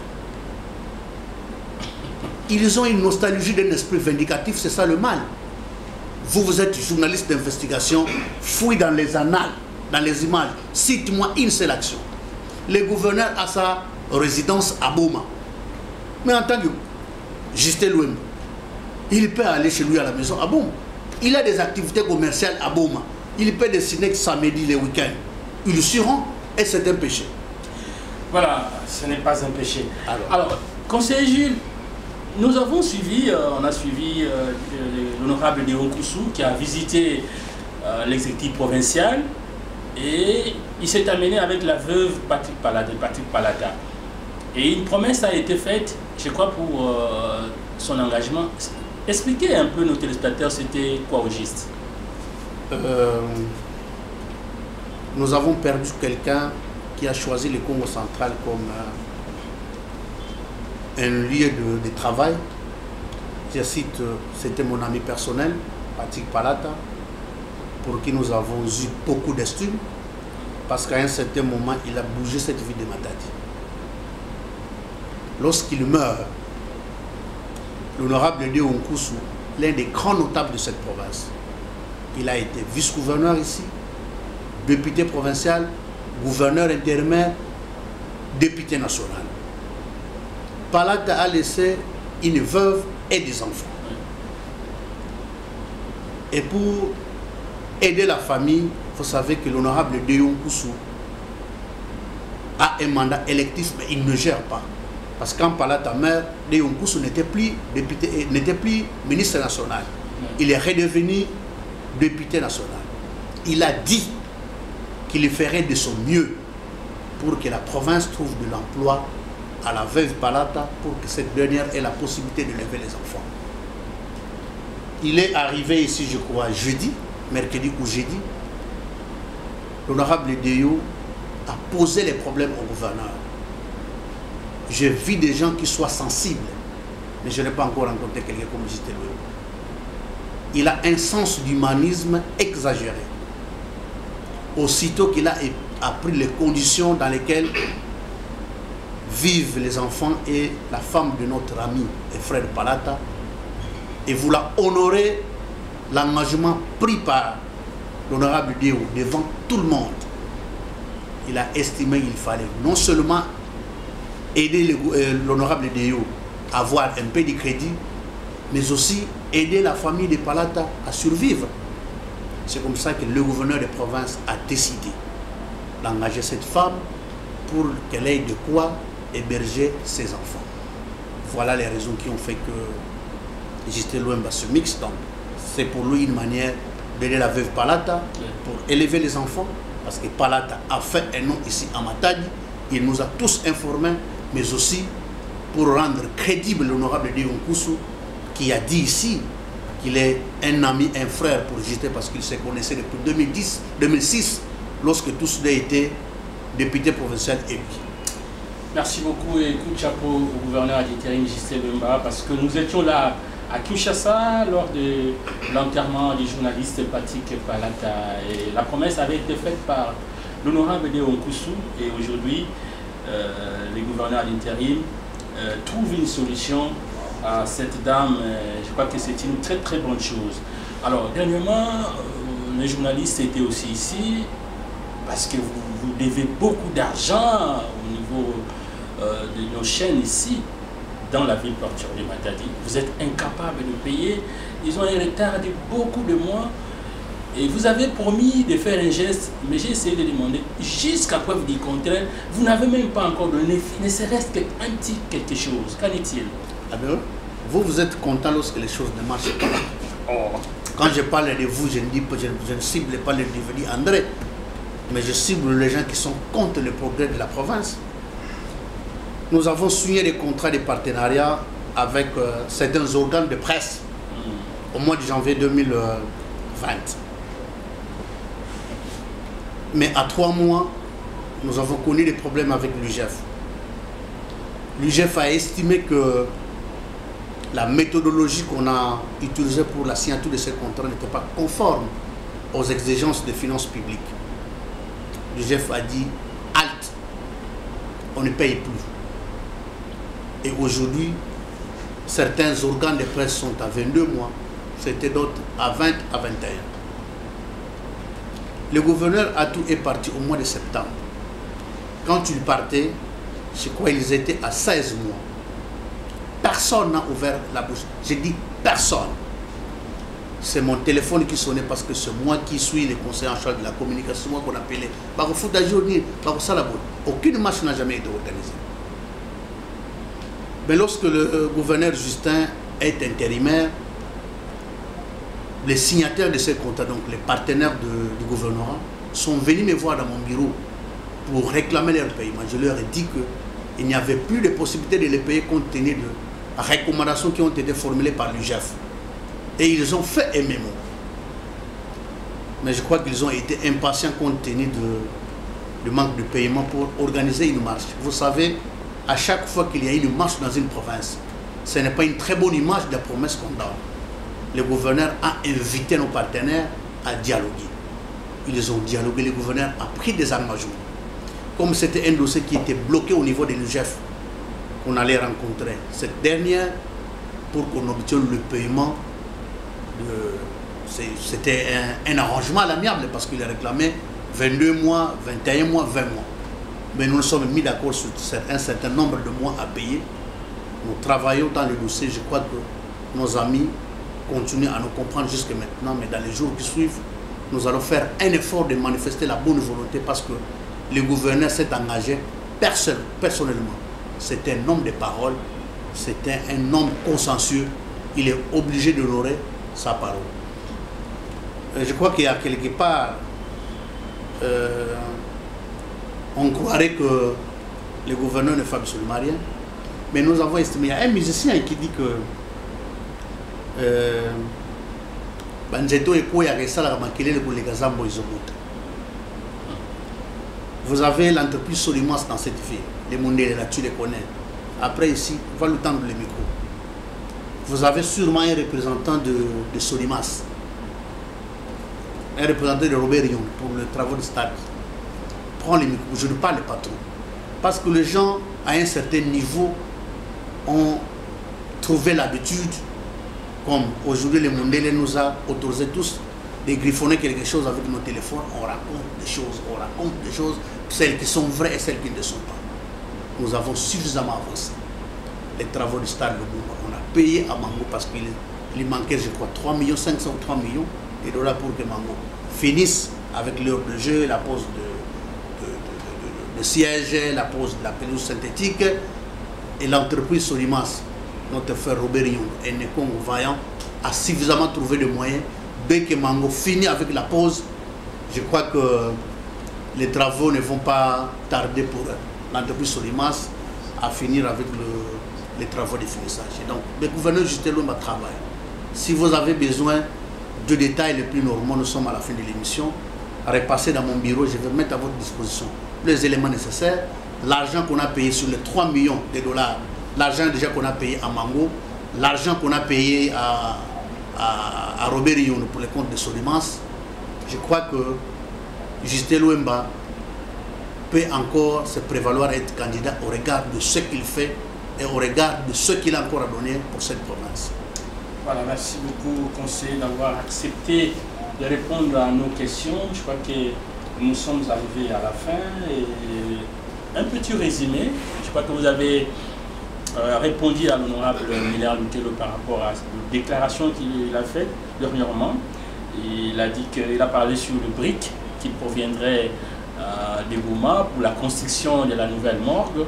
S2: Ils ont une nostalgie d'un esprit vindicatif, c'est ça le mal. Vous êtes journaliste d'investigation, fouille dans les annales, dans les images. Cite-moi une seule action. Le gouverneur a sa résidence à Boma. Mais en tant que Justin Louem, il peut aller chez lui à la maison à Boma. Il a des activités commerciales à Boma. Il peut dessiner samedi, les week-ends. Ils le seront et c'est un péché.
S1: Voilà, ce n'est pas un péché. Alors conseiller Jules, nous avons suivi, on a suivi l'honorable Léon Koussou qui a visité l'exécutif provincial et il s'est amené avec la veuve Patrick Palata. Et une promesse a été faite, je crois, pour son engagement. Expliquez un peu nos téléspectateurs, c'était quoi au juste?
S2: Nous avons perdu quelqu'un qui a choisi le Congo central comme un lieu de travail. Je cite, c'était mon ami personnel, Patrick Palata, pour qui nous avons eu beaucoup d'estime, parce qu'à un certain moment, il a bougé cette vie de Matadi. Lorsqu'il meurt, l'honorable Léon Koussou, l'un des grands notables de cette province, il a été vice-gouverneur ici, député provincial, gouverneur intérimaire, député national. Palata a laissé une veuve et des enfants. Et pour aider la famille, il faut savoir que l'honorable Léon Koussou a un mandat électif, mais il ne gère pas. Parce que quand Palata meurt, Léon Koussou n'était plus député, n'était plus ministre national. Il est redevenu député national. Il a dit qu'il ferait de son mieux pour que la province trouve de l'emploi à la veuve Palata pour que cette dernière ait la possibilité de lever les enfants. Il est arrivé ici, je crois, jeudi, mercredi ou jeudi. L'honorable Déo a posé les problèmes au gouverneur. J'ai vu des gens qui soient sensibles, mais je n'ai pas encore rencontré quelqu'un comme Justin Louem. Il a un sens d'humanisme exagéré. Aussitôt qu'il a appris les conditions dans lesquelles vivent les enfants et la femme de notre ami et frère Palata, et vouloir honorer l'engagement pris par l'honorable Déo devant tout le monde, il a estimé qu'il fallait non seulement aider l'honorable Déo à avoir un peu de crédit, mais aussi aider la famille de Palata à survivre. C'est comme ça que le gouverneur de province a décidé d'engager cette femme pour qu'elle ait de quoi héberger ses enfants. Voilà les raisons qui ont fait que Justin Louem se mixe. Donc, c'est pour lui une manière d'aider la veuve Palata pour élever les enfants, parce que Palata a fait un nom ici à Matadi. Il nous a tous informés, mais aussi pour rendre crédible l'honorable Léon Koussou, qui a dit ici qu'il est un ami, un frère pour Justin, parce qu'ils se connaissaient depuis 2006, lorsque tous deux étaient députés provinciaux élus.
S1: Merci beaucoup et coup de chapeau au gouverneur d'intérim Justin Louem, parce que nous étions là à Kinshasa lors de l'enterrement du journaliste Patrick Palata. Et la promesse avait été faite par l'honorable Léon Koussou, et aujourd'hui, les gouverneurs d'intérim trouvent une solution à cette dame. Je crois que c'est une très très bonne chose. Alors, dernièrement, les journalistes étaient aussi ici parce que vous devez beaucoup d'argent au niveau de nos chaînes ici dans la ville portuaire de Matadi. Vous êtes incapable de payer. Ils ont un retard de beaucoup de mois. Et vous avez promis de faire un geste, mais j'ai essayé de demander, jusqu'à preuve du contraire, vous n'avez même pas encore donné, ne serait-ce qu'un petit quelque chose. Qu'en est-il?
S2: Ah bien, vous êtes content lorsque les choses ne marchent pas.
S1: Oh.
S2: Quand je parle de vous, je ne cible pas l'individu André, mais je cible les gens qui sont contre le progrès de la province. Nous avons signé des contrats de partenariat avec certains organes de presse au mois de janvier 2020. Mais à 3 mois, nous avons connu des problèmes avec l'UGF. L'UGF a estimé que la méthodologie qu'on a utilisée pour la signature de ces contrats n'était pas conforme aux exigences des finances publiques. L'UGF a dit « halte, on ne paye plus ». Et aujourd'hui, certains organes de presse sont à 22 mois, c'était d'autres à 20 à 21. Le gouverneur Atou est parti au mois de septembre. Quand il partait, je crois qu'ils étaient à 16 mois. Personne n'a ouvert la bouche. J'ai dit personne. C'est mon téléphone qui sonnait parce que c'est moi qui suis le conseiller en charge de la communication, moi qu'on appelait. Aucune marche n'a jamais été organisée. Mais lorsque le gouverneur Justin est intérimaire, les signataires de ces contrats, donc les partenaires du gouvernement, sont venus me voir dans mon bureau pour réclamer leur paiement. Je leur ai dit qu'il n'y avait plus de possibilité de les payer compte tenu de recommandations qui ont été formulées par l'UGF. Et ils ont fait un mémo. Mais je crois qu'ils ont été impatients compte tenu du manque de paiement pour organiser une marche. Vous savez, à chaque fois qu'il y a une marche dans une province, ce n'est pas une très bonne image de la promesse qu'on donne. Le gouverneur a invité nos partenaires à dialoguer. Ils ont dialogué, le gouverneur a pris des engagements. Comme c'était un dossier qui était bloqué au niveau de l'UGF, qu'on allait rencontrer cette dernière pour qu'on obtienne le paiement. C'était un arrangement à l'amiable parce qu'il a réclamé 22 mois, 21 mois, 20 mois. Mais nous nous sommes mis d'accord sur un certain nombre de mois à payer. Nous travaillons dans le dossier. Je crois que nos amis continuent à nous comprendre jusque maintenant, mais dans les jours qui suivent, nous allons faire un effort de manifester la bonne volonté parce que le gouverneur s'est engagé personnellement. C'est un homme de parole, c'est un homme consensueux. Il est obligé d'honorer sa parole. Je crois qu'il y a quelque part, on croirait que le gouverneur ne fait absolument rien, mais nous avons estimé, il y a un musicien qui dit que vous avez l'entreprise Solimas dans cette ville, les Mondés, là tu les connais. Après ici, on va lui tendre le micro. Vous avez sûrement un représentant de Solimas, un représentant de Robert Rion pour les travaux de stade. Prends le micro, je ne parle pas trop. Parce que les gens, à un certain niveau, ont trouvé l'habitude, comme aujourd'hui le Mondélé nous a autorisé tous de griffonner quelque chose avec nos téléphones, on raconte des choses, celles qui sont vraies et celles qui ne le sont pas. Nous avons suffisamment avancé. Les travaux du stade de Boumba, on a payé à Mango parce qu'il manquait, je crois, 3 500 ou 3 millions de dollars pour que Mango finisse avec l'heure de jeu, la pose de siège, la pose de la pelouse synthétique. Et l'entreprise Solimas, notre frère Robert Young et Nekong Vaillant, a suffisamment trouvé de moyens. Dès que Mango finit avec la pause, je crois que les travaux ne vont pas tarder pour l'entreprise Solimas à finir avec les travaux de finissage. Et donc, le gouverneur Justin Louemba travaille. Si vous avez besoin de détails les plus normaux, nous sommes à la fin de l'émission. Repassez dans mon bureau, je vais mettre à votre disposition les éléments nécessaires. L'argent qu'on a payé sur les 3 millions de dollars, l'argent déjà qu'on a payé à Mango, l'argent qu'on a payé à Robert Rion pour les comptes de Solimas, je crois que Justin Louemba peut encore se prévaloir être candidat au regard de ce qu'il fait et au regard de ce qu'il a encore à donner pour cette province.
S1: Voilà, merci beaucoup, conseiller, d'avoir accepté de répondre à nos questions. Je crois que nous sommes arrivés à la fin. Et un petit résumé, je crois que vous avez répondu à l'honorable Miller Lutelo par rapport à la déclaration qu'il a faite dernièrement. Il a dit qu'il a parlé sur le brick qui proviendrait de Bouma pour la construction de la nouvelle morgue.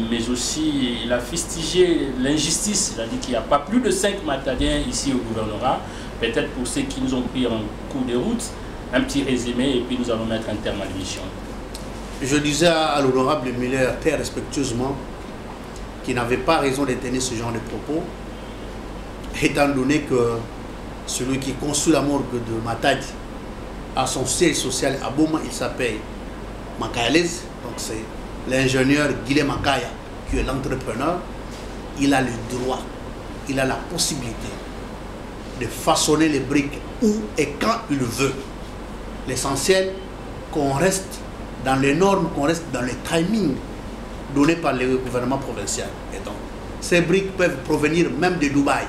S1: mais aussi il a fustigé l'injustice. Il a dit qu'il n'y a pas plus de 5 Matadiens ici au gouvernorat. Peut-être pour ceux qui nous ont pris en cours de route, un petit résumé et puis nous allons mettre un terme à l'émission.
S2: Je disais à l'honorable Muller très respectueusement qu'il n'avait pas raison de tenir ce genre de propos, étant donné que celui qui construit la morgue de Matadi a son siège social à Boma, il s'appelle Makayalez, donc c'est l'ingénieur Guilhem Makaya qui est l'entrepreneur. Il a le droit, il a la possibilité de façonner les briques où et quand il veut. L'essentiel, qu'on reste dans les normes, qu'on reste dans les timings donnés par le gouvernement provincial. Et donc, ces briques peuvent provenir même de Dubaï.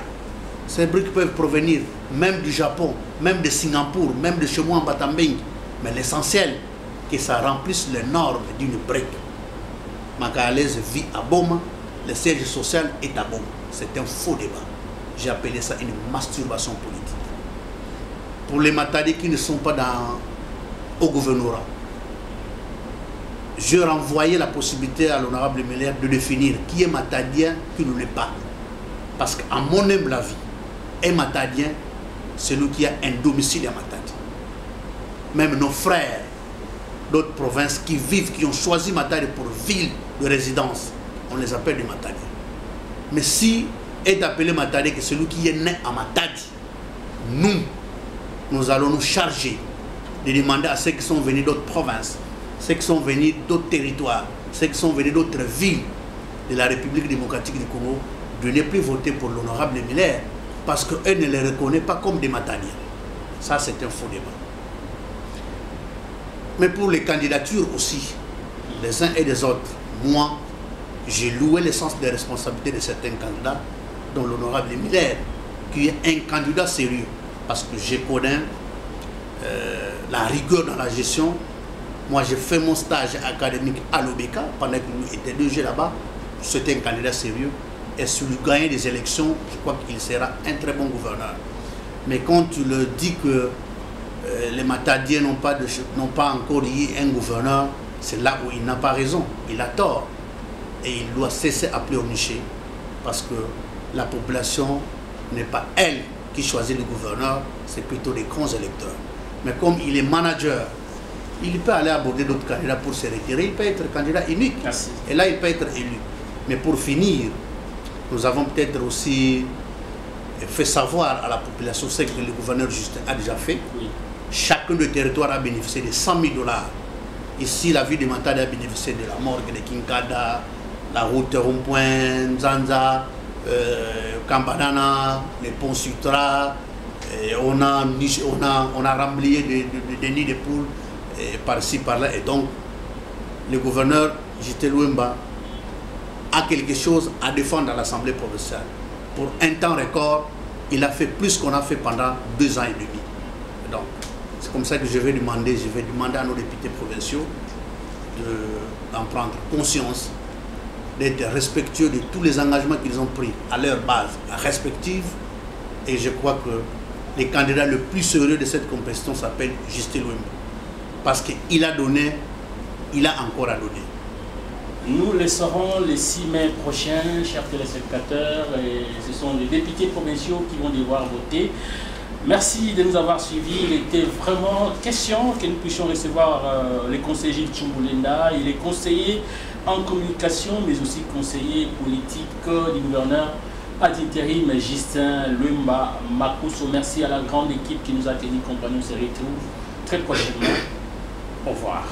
S2: Ces briques peuvent provenir même du Japon, même de Singapour, même de chez moi en Batambing. Mais l'essentiel, que ça remplisse les normes d'une brique. Makayalez vit à Boma, le siège social est à Boma. C'est un faux débat. J'ai appelé ça une masturbation politique. Pour les Matadi qui ne sont pas au gouvernorat, je renvoyais la possibilité à l'honorable Muller de définir qui est Matadien, qui ne l'est pas. Parce qu'à mon humble avis, un Matadien, c'est celui qui a un domicile à Matadi. Même nos frères d'autres provinces qui vivent, qui ont choisi Matadi pour ville de résidence, on les appelle des Matadiens. Mais si est appelé Matadi, que celui qui est né à Matadi, nous allons nous charger de demander à ceux qui sont venus d'autres provinces, ceux qui sont venus d'autres territoires, ceux qui sont venus d'autres villes de la République démocratique du Congo, de ne plus voter pour l'honorable Muller parce qu'eux ne les reconnaissent pas comme des Matadiens. Ça, c'est un faux débat. Mais pour les candidatures aussi, les uns et les autres, moi, j'ai loué le sens des responsabilités de certains candidats, dont l'honorable Muller, qui est un candidat sérieux, parce que je connais la rigueur dans la gestion. Moi, j'ai fait mon stage académique à l'OBK pendant que nous étions 2 jours là-bas. C'était un candidat sérieux. Et s'il gagne des élections, je crois qu'il sera un très bon gouverneur. Mais quand tu le dis que les Matadiens n'ont pas encore eu un gouverneur, c'est là où il n'a pas raison. Il a tort. Et il doit cesser à pleurnicher. Parce que la population n'est pas elle qui choisit le gouverneur, c'est plutôt les grands électeurs. Mais comme il est manager, il peut aller aborder d'autres candidats pour se retirer, il peut être candidat unique. Merci. Et là, il peut être élu. Mais pour finir, nous avons peut-être aussi fait savoir à la population ce que le gouverneur Justin a déjà fait. Oui. Chacun des territoires a bénéficié de 100 000 $. Ici, la ville de Matadi a bénéficié de la morgue de Kinkada, la route rond-point, Nzanza, Kambadana, les ponts Sutra. On a remblayé des nids de poules par-ci, par-là. Et donc, le gouverneur J.T. Louemba a quelque chose à défendre à l'Assemblée provinciale. Pour un temps record, il a fait plus qu'on a fait pendant 2 ans et demi. Donc, c'est comme ça que je vais demander à nos députés provinciaux d'en prendre conscience, d'être respectueux de tous les engagements qu'ils ont pris à leur base respective. Et je crois que le candidat le plus sérieux de cette compétition s'appelle Justin Louemba. Parce qu'il a donné, il a encore à donner.
S1: Nous le saurons le 6 mai prochain, chers téléspectateurs, et ce sont les députés provinciaux qui vont devoir voter. Merci de nous avoir suivis. Il était vraiment question que nous puissions recevoir le conseiller Gilles Tchoumboulinda. Il est conseiller en communication, mais aussi conseiller politique du gouverneur ad intérim Justin Louemba Makuso. Merci à la grande équipe qui nous a tenu compagnie. On se retrouve très prochainement. Au revoir.